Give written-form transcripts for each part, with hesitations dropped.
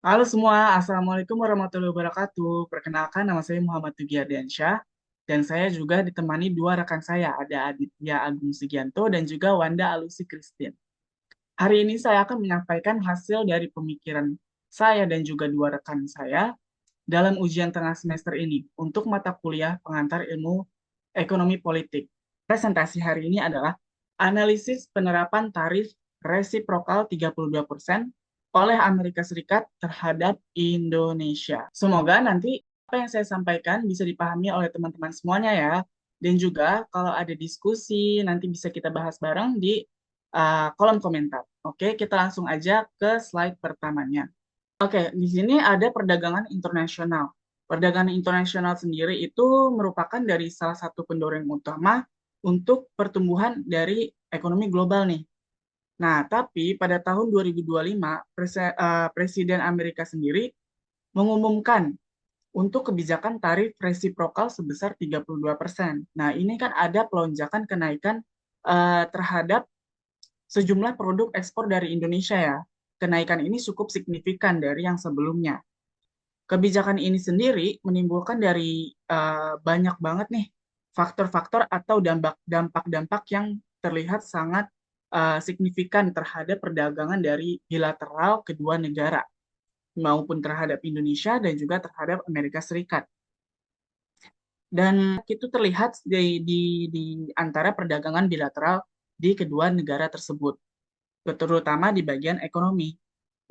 Halo semua, Assalamualaikum warahmatullahi wabarakatuh. Perkenalkan, nama saya Muhammad Tugi Ardiansyah, dan saya juga ditemani dua rekan saya, ada Aditya Agung Sugianto dan juga Wanda Alusi Christine. Hari ini saya akan menyampaikan hasil dari pemikiran saya dan juga dua rekan saya dalam ujian tengah semester ini untuk mata kuliah pengantar ilmu ekonomi politik. Presentasi hari ini adalah analisis penerapan tarif resiprokal 32% oleh Amerika Serikat terhadap Indonesia. Semoga nanti apa yang saya sampaikan bisa dipahami oleh teman-teman semuanya ya. Dan juga kalau ada diskusi nanti bisa kita bahas bareng di kolom komentar. Oke, kita langsung aja ke slide pertamanya. Oke, di sini ada perdagangan internasional. Perdagangan internasional sendiri itu merupakan dari salah satu pendorong utama untuk pertumbuhan dari ekonomi global nih. Nah, tapi pada tahun 2025, Presiden Amerika sendiri mengumumkan untuk kebijakan tarif resiprokal sebesar 32%. Nah, ini kan ada pelonjakan kenaikan terhadap sejumlah produk ekspor dari Indonesia ya. Kenaikan ini cukup signifikan dari yang sebelumnya. Kebijakan ini sendiri menimbulkan dari banyak banget nih faktor-faktor atau dampak-dampak yang terlihat sangat signifikan terhadap perdagangan dari bilateral kedua negara maupun terhadap Indonesia dan juga terhadap Amerika Serikat. Dan itu terlihat di antara perdagangan bilateral di kedua negara tersebut, terutama di bagian ekonomi.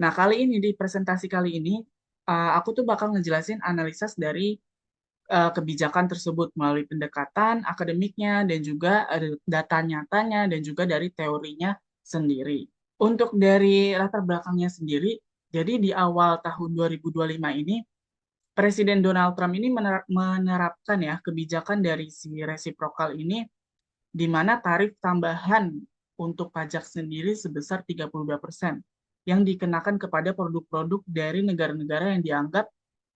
Nah, kali ini di presentasi kali ini aku tuh bakal ngejelasin analisis dari kebijakan tersebut melalui pendekatan akademiknya dan juga data nyatanya dan juga dari teorinya sendiri. Untuk dari latar belakangnya sendiri, jadi di awal tahun 2025 ini, Presiden Donald Trump ini menerapkan ya kebijakan dari si resiprokal ini di mana tarif tambahan untuk pajak sendiri sebesar 32% yang dikenakan kepada produk-produk dari negara-negara yang dianggap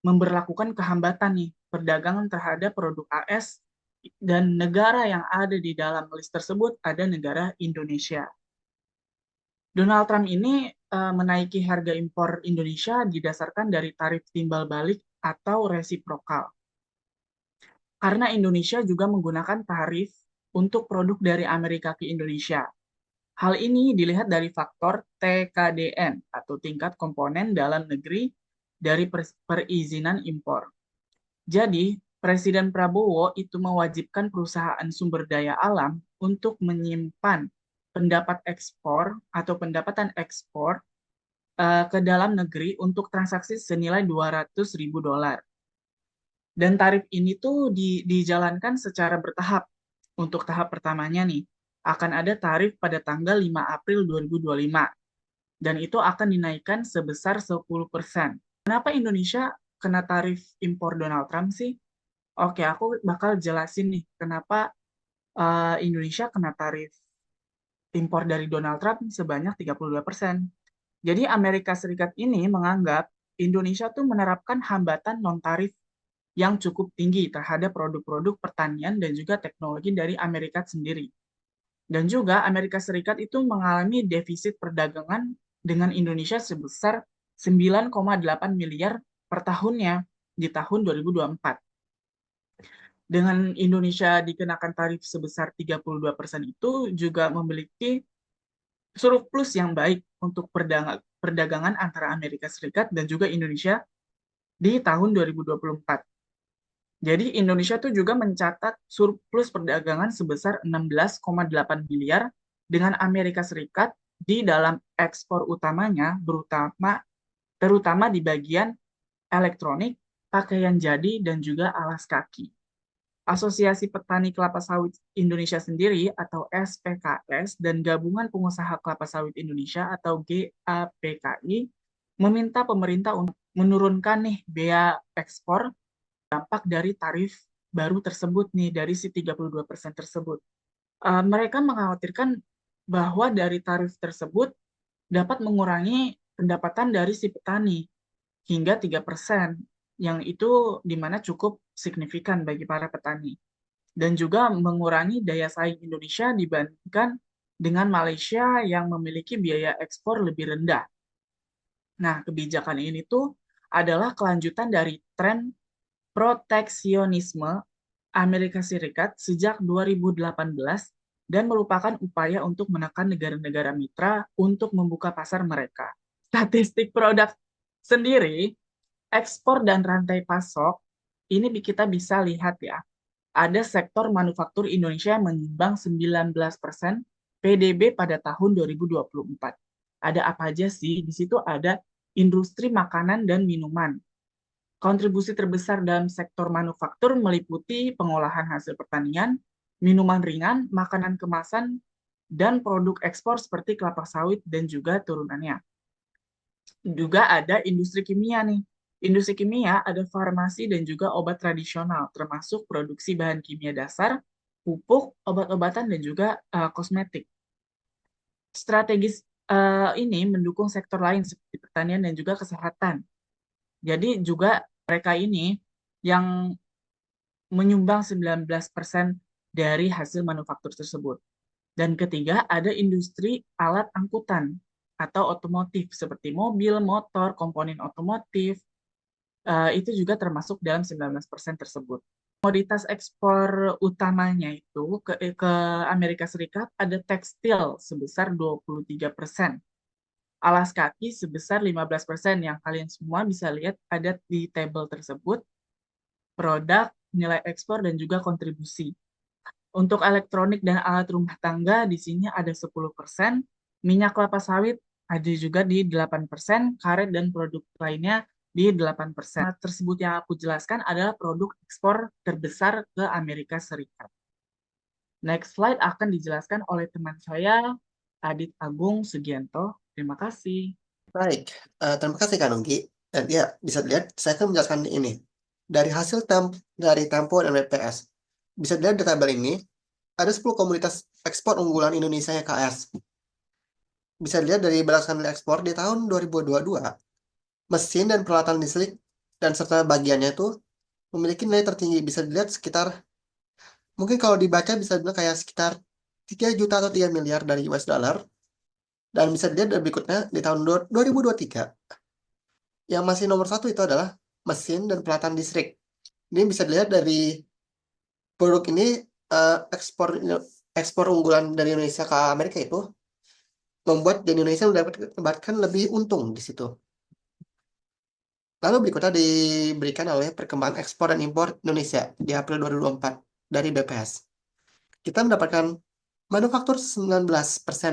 memberlakukan kehambatan nih perdagangan terhadap produk AS dan negara yang ada di dalam list tersebut ada negara Indonesia. Donald Trump ini menaiki harga impor Indonesia didasarkan dari tarif timbal balik atau resiprokal. Karena Indonesia juga menggunakan tarif untuk produk dari Amerika ke Indonesia. Hal ini dilihat dari faktor TKDN atau tingkat komponen dalam negeri dari perizinan impor. Jadi, Presiden Prabowo itu mewajibkan perusahaan sumber daya alam untuk menyimpan pendapat ekspor atau pendapatan ekspor ke dalam negeri untuk transaksi senilai 200.000 dolar. Dan tarif ini tuh dijalankan secara bertahap. Untuk tahap pertamanya nih, akan ada tarif pada tanggal 5 April 2025. Dan itu akan dinaikkan sebesar 10%. Kenapa Indonesia kena tarif impor Donald Trump sih? Oke, aku bakal jelasin nih kenapa Indonesia kena tarif impor dari Donald Trump sebanyak 32%. Jadi Amerika Serikat ini menganggap Indonesia tuh menerapkan hambatan non-tarif yang cukup tinggi terhadap produk-produk pertanian dan juga teknologi dari Amerika sendiri. Dan juga Amerika Serikat itu mengalami defisit perdagangan dengan Indonesia sebesar 9,8 miliar per tahunnya di tahun 2024. Dengan Indonesia dikenakan tarif sebesar 32% itu juga memiliki surplus yang baik untuk perdagangan antara Amerika Serikat dan juga Indonesia di tahun 2024. Jadi Indonesia tuh juga mencatat surplus perdagangan sebesar 16,8 miliar dengan Amerika Serikat di dalam ekspor utamanya terutama di bagian elektronik, pakaian jadi dan juga alas kaki. Asosiasi Petani Kelapa Sawit Indonesia sendiri atau SPKS dan Gabungan Pengusaha Kelapa Sawit Indonesia atau GAPKI meminta pemerintah untuk menurunkan nih bea ekspor dampak dari tarif baru tersebut nih dari si 32% tersebut. Mereka mengkhawatirkan bahwa dari tarif tersebut dapat mengurangi pendapatan dari si petani hingga 3%, yang itu dimana cukup signifikan bagi para petani. Dan juga mengurangi daya saing Indonesia dibandingkan dengan Malaysia yang memiliki biaya ekspor lebih rendah. Nah, kebijakan ini tuh adalah kelanjutan dari tren proteksionisme Amerika Serikat sejak 2018 dan merupakan upaya untuk menekan negara-negara mitra untuk membuka pasar mereka. Statistik produk sendiri, ekspor dan rantai pasok, ini kita bisa lihat ya. Ada sektor manufaktur Indonesia yang menyumbang 19% PDB pada tahun 2024. Ada apa aja sih? Di situ ada industri makanan dan minuman. Kontribusi terbesar dalam sektor manufaktur meliputi pengolahan hasil pertanian, minuman ringan, makanan kemasan, dan produk ekspor seperti kelapa sawit dan juga turunannya. Juga ada industri kimia nih. Industri kimia ada farmasi dan juga obat tradisional, termasuk produksi bahan kimia dasar, pupuk, obat-obatan, dan juga kosmetik. Strategis ini mendukung sektor lain seperti pertanian dan juga kesehatan. Jadi juga mereka ini yang menyumbang 19% dari hasil manufaktur tersebut. Dan ketiga, ada industri alat angkutan atau otomotif seperti mobil, motor, komponen otomotif, itu juga termasuk dalam 19% tersebut. Komoditas ekspor utamanya itu ke Amerika Serikat ada tekstil sebesar 23%, alas kaki sebesar 15% yang kalian semua bisa lihat ada di tabel tersebut, produk, nilai ekspor, dan juga kontribusi. Untuk elektronik dan alat rumah tangga di sini ada 10%, minyak kelapa sawit ada juga di 8%, karet dan produk lainnya di 8%. Tersebut yang aku jelaskan adalah produk ekspor terbesar ke Amerika Serikat. Next slide akan dijelaskan oleh teman saya, Adit Agung Sugianto. Terima kasih. Baik, terima kasih Kak Nunggi. Dan ya, bisa dilihat, saya akan menjelaskan ini. Dari hasil dari Tempo dan BPS, bisa dilihat di tabel ini, ada 10 komoditas ekspor unggulan Indonesia yang KS. Bisa dilihat dari berdasarkan nilai ekspor di tahun 2022, mesin dan peralatan listrik dan serta bagiannya itu memiliki nilai tertinggi. Bisa dilihat sekitar, mungkin kalau dibaca bisa bilang kayak sekitar 3 juta atau 3 miliar dari US dollar. Dan bisa dilihat dari berikutnya di tahun 2023, yang masih nomor satu itu adalah mesin dan peralatan listrik. Ini bisa dilihat dari produk ini, ekspor ekspor unggulan dari Indonesia ke Amerika itu membuat di Indonesia mendapatkan lebih untung di situ. Lalu berikutnya diberikan oleh perkembangan ekspor dan impor Indonesia di April 2024 dari BPS. Kita mendapatkan manufaktur 19%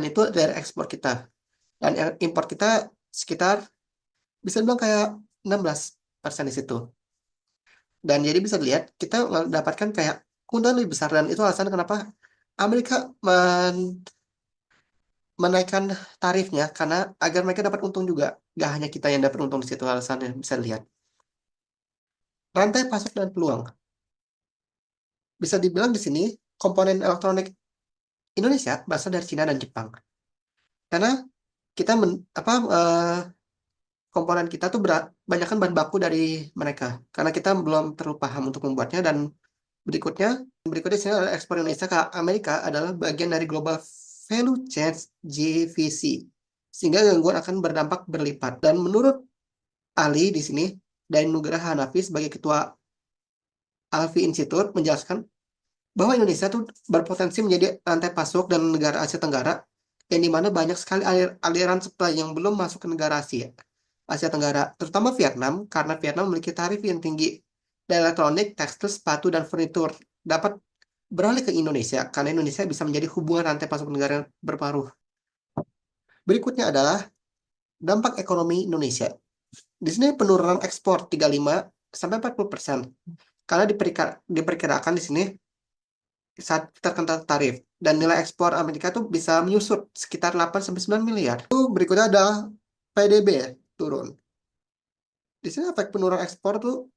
itu dari ekspor kita. Dan impor kita sekitar bisa bilang kayak 16% di situ. Dan jadi bisa dilihat kita mendapatkan kayak keuntungan lebih besar, dan itu alasan kenapa Amerika menaikkan tarifnya, karena agar mereka dapat untung juga. Gak hanya kita yang dapat untung di situ, alasannya bisa dilihat. Rantai pasok dan peluang. Bisa dibilang di sini komponen elektronik Indonesia berasal dari Cina dan Jepang. Karena kita komponen kita tuh banyakkan bahan baku dari mereka. Karena kita belum terlalu paham untuk membuatnya. Dan berikutnya sini adalah ekspor Indonesia ke Amerika adalah bagian dari global value chain GVC, sehingga gangguan akan berdampak berlipat. Dan menurut ahli di sini, Dain Nugraha Hanafi sebagai ketua Alfi Institute menjelaskan bahwa Indonesia tuh berpotensi menjadi rantai pasok dan negara Asia Tenggara, yang dimana banyak sekali aliran supply yang belum masuk ke negara Asia Tenggara, terutama Vietnam, karena Vietnam memiliki tarif yang tinggi. Dan elektronik, tekstil, sepatu, dan furnitur dapat beralih ke Indonesia, karena Indonesia bisa menjadi hubungan rantai pasok negara yang berparuh. Berikutnya adalah dampak ekonomi Indonesia. Di sini penurunan ekspor 35 sampai 40%, karena diperkirakan di sini saat terkena tarif, dan nilai ekspor Amerika itu bisa menyusut sekitar 8 sampai 9 miliar. Itu berikutnya adalah PDB turun. Di sini efek penurunan ekspor tuh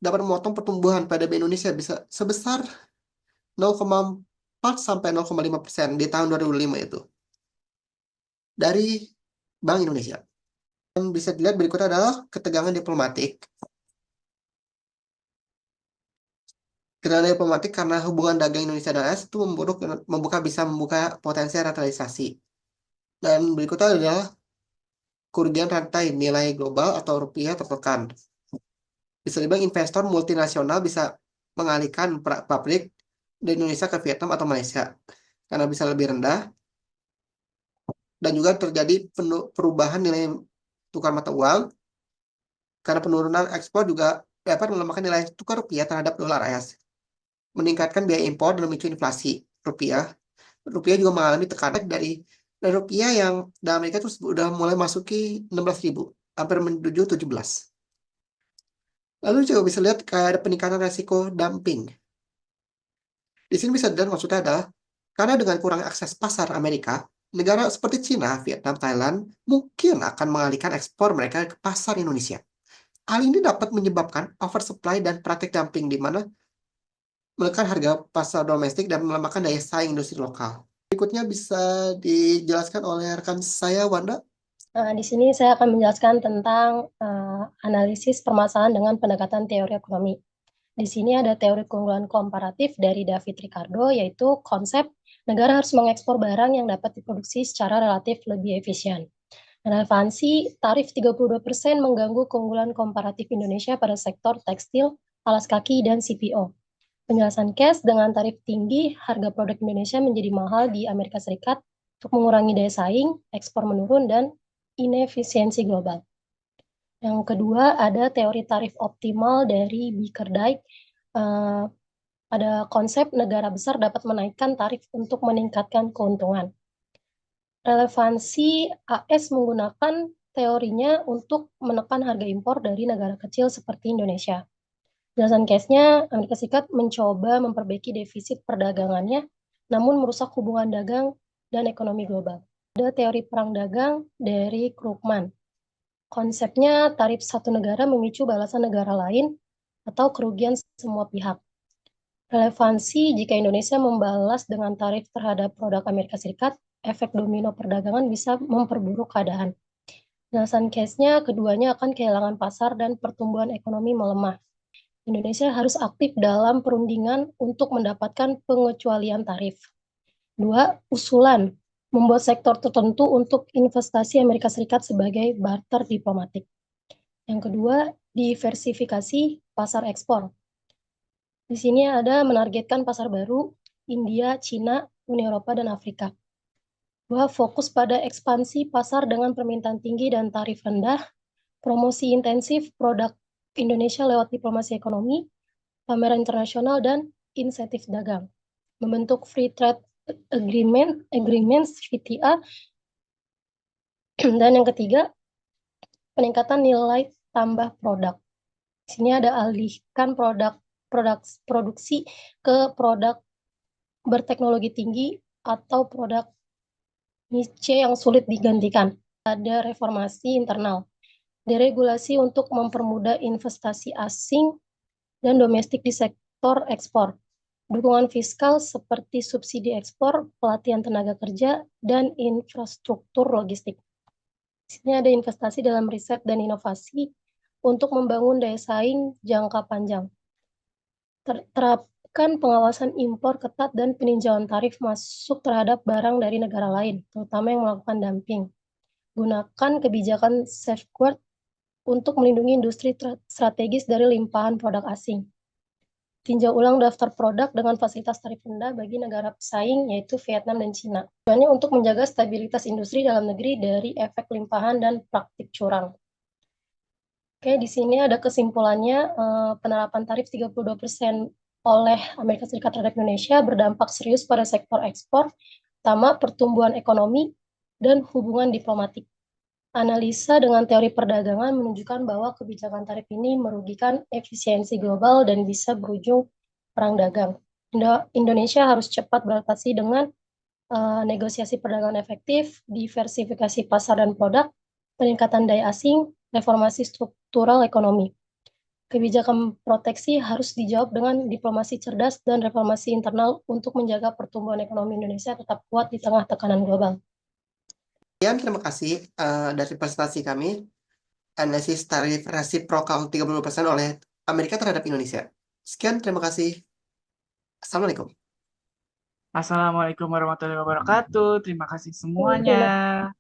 dapat memotong pertumbuhan PDB Indonesia bisa sebesar 0,4 sampai 0,5% di tahun 2005 itu dari Bank Indonesia. Dan bisa dilihat berikutnya adalah ketegangan diplomatik. Ketegangan diplomatik karena hubungan dagang Indonesia dan AS itu bisa membuka potensi revitalisasi. Dan berikutnya adalah kerugian rantai nilai global atau rupiah tertekan. Bisa dibilang investor multinasional bisa mengalihkan pabrik dari Indonesia ke Vietnam atau Malaysia karena bisa lebih rendah dan juga terjadi perubahan nilai tukar mata uang karena penurunan ekspor juga dapat melemahkan nilai tukar rupiah terhadap dolar AS, meningkatkan biaya impor dan memicu inflasi rupiah. Rupiah juga mengalami tekanan dari rupiah yang di Amerika itu sudah mulai masuki 16.000, hampir menuju 17. Lalu juga bisa lihat kayak ada peningkatan resiko dumping. Di sini bisa dilihat maksudnya adalah karena dengan kurang akses pasar Amerika, negara seperti Cina, Vietnam, Thailand mungkin akan mengalihkan ekspor mereka ke pasar Indonesia. Hal ini dapat menyebabkan oversupply dan praktik dumping di mana menekan harga pasar domestik dan melemahkan daya saing industri lokal. Berikutnya bisa dijelaskan oleh rekan saya, Wanda. Di sini saya akan menjelaskan tentang analisis permasalahan dengan pendekatan teori ekonomi. Di sini ada teori keunggulan komparatif dari David Ricardo, yaitu konsep negara harus mengekspor barang yang dapat diproduksi secara relatif lebih efisien. Relevansi tarif 32% mengganggu keunggulan komparatif Indonesia pada sektor tekstil, alas kaki, dan CPO. Penjelasan Cash, dengan tarif tinggi, harga produk Indonesia menjadi mahal di Amerika Serikat untuk mengurangi daya saing, ekspor menurun, dan inefisiensi global. Yang kedua, ada teori tarif optimal dari Bickerdijk. Pada konsep negara besar dapat menaikkan tarif untuk meningkatkan keuntungan. Relevansi AS menggunakan teorinya untuk menekan harga impor dari negara kecil seperti Indonesia. Penjelasan case-nya, Amerika Serikat mencoba memperbaiki defisit perdagangannya, namun merusak hubungan dagang dan ekonomi global. Ada teori perang dagang dari Krugman. Konsepnya tarif satu negara memicu balasan negara lain atau kerugian semua pihak. Relevansi jika Indonesia membalas dengan tarif terhadap produk Amerika Serikat, efek domino perdagangan bisa memperburuk keadaan. Penjelasan case-nya, keduanya akan kehilangan pasar dan pertumbuhan ekonomi melemah. Indonesia harus aktif dalam perundingan untuk mendapatkan pengecualian tarif. 2. Usulan membuat sektor tertentu untuk investasi Amerika Serikat sebagai barter diplomatik. Yang kedua, diversifikasi pasar ekspor. Di sini ada menargetkan pasar baru, India, Cina, Uni Eropa, dan Afrika. 2. Fokus pada ekspansi pasar dengan permintaan tinggi dan tarif rendah, promosi intensif produk Indonesia lewat diplomasi ekonomi, pameran internasional, dan insentif dagang. Membentuk Free Trade Agreements VTA. Dan yang ketiga, peningkatan nilai tambah produk. Di sini ada alihkan produksi ke produk berteknologi tinggi atau produk niche yang sulit digantikan. Ada reformasi internal, deregulasi untuk mempermudah investasi asing dan domestik di sektor ekspor. Dukungan fiskal seperti subsidi ekspor, pelatihan tenaga kerja, dan infrastruktur logistik. Di sini ada investasi dalam riset dan inovasi untuk membangun daya saing jangka panjang. Terapkan pengawasan impor ketat dan peninjauan tarif masuk terhadap barang dari negara lain, terutama yang melakukan dumping. Gunakan kebijakan safeguard untuk melindungi industri strategis dari limpahan produk asing. Tinjau ulang daftar produk dengan fasilitas tarif rendah bagi negara pesaing, yaitu Vietnam dan Cina. Tujuannya untuk menjaga stabilitas industri dalam negeri dari efek limpahan dan praktik curang. Oke, di sini ada kesimpulannya, penerapan tarif 32% oleh Amerika Serikat terhadap Indonesia berdampak serius pada sektor ekspor, terutama pertumbuhan ekonomi dan hubungan diplomatik. Analisa dengan teori perdagangan menunjukkan bahwa kebijakan tarif ini merugikan efisiensi global dan bisa berujung perang dagang. Indonesia harus cepat beradaptasi dengan negosiasi perdagangan efektif, diversifikasi pasar dan produk, peningkatan daya asing, reformasi struktural ekonomi. Kebijakan proteksi harus dijawab dengan diplomasi cerdas dan reformasi internal untuk menjaga pertumbuhan ekonomi Indonesia tetap kuat di tengah tekanan global. Sekian, terima kasih dari presentasi kami, analisis tarif resiprokal 30% oleh Amerika terhadap Indonesia. Sekian, terima kasih. Assalamualaikum. Assalamualaikum warahmatullahi wabarakatuh. Terima kasih semuanya.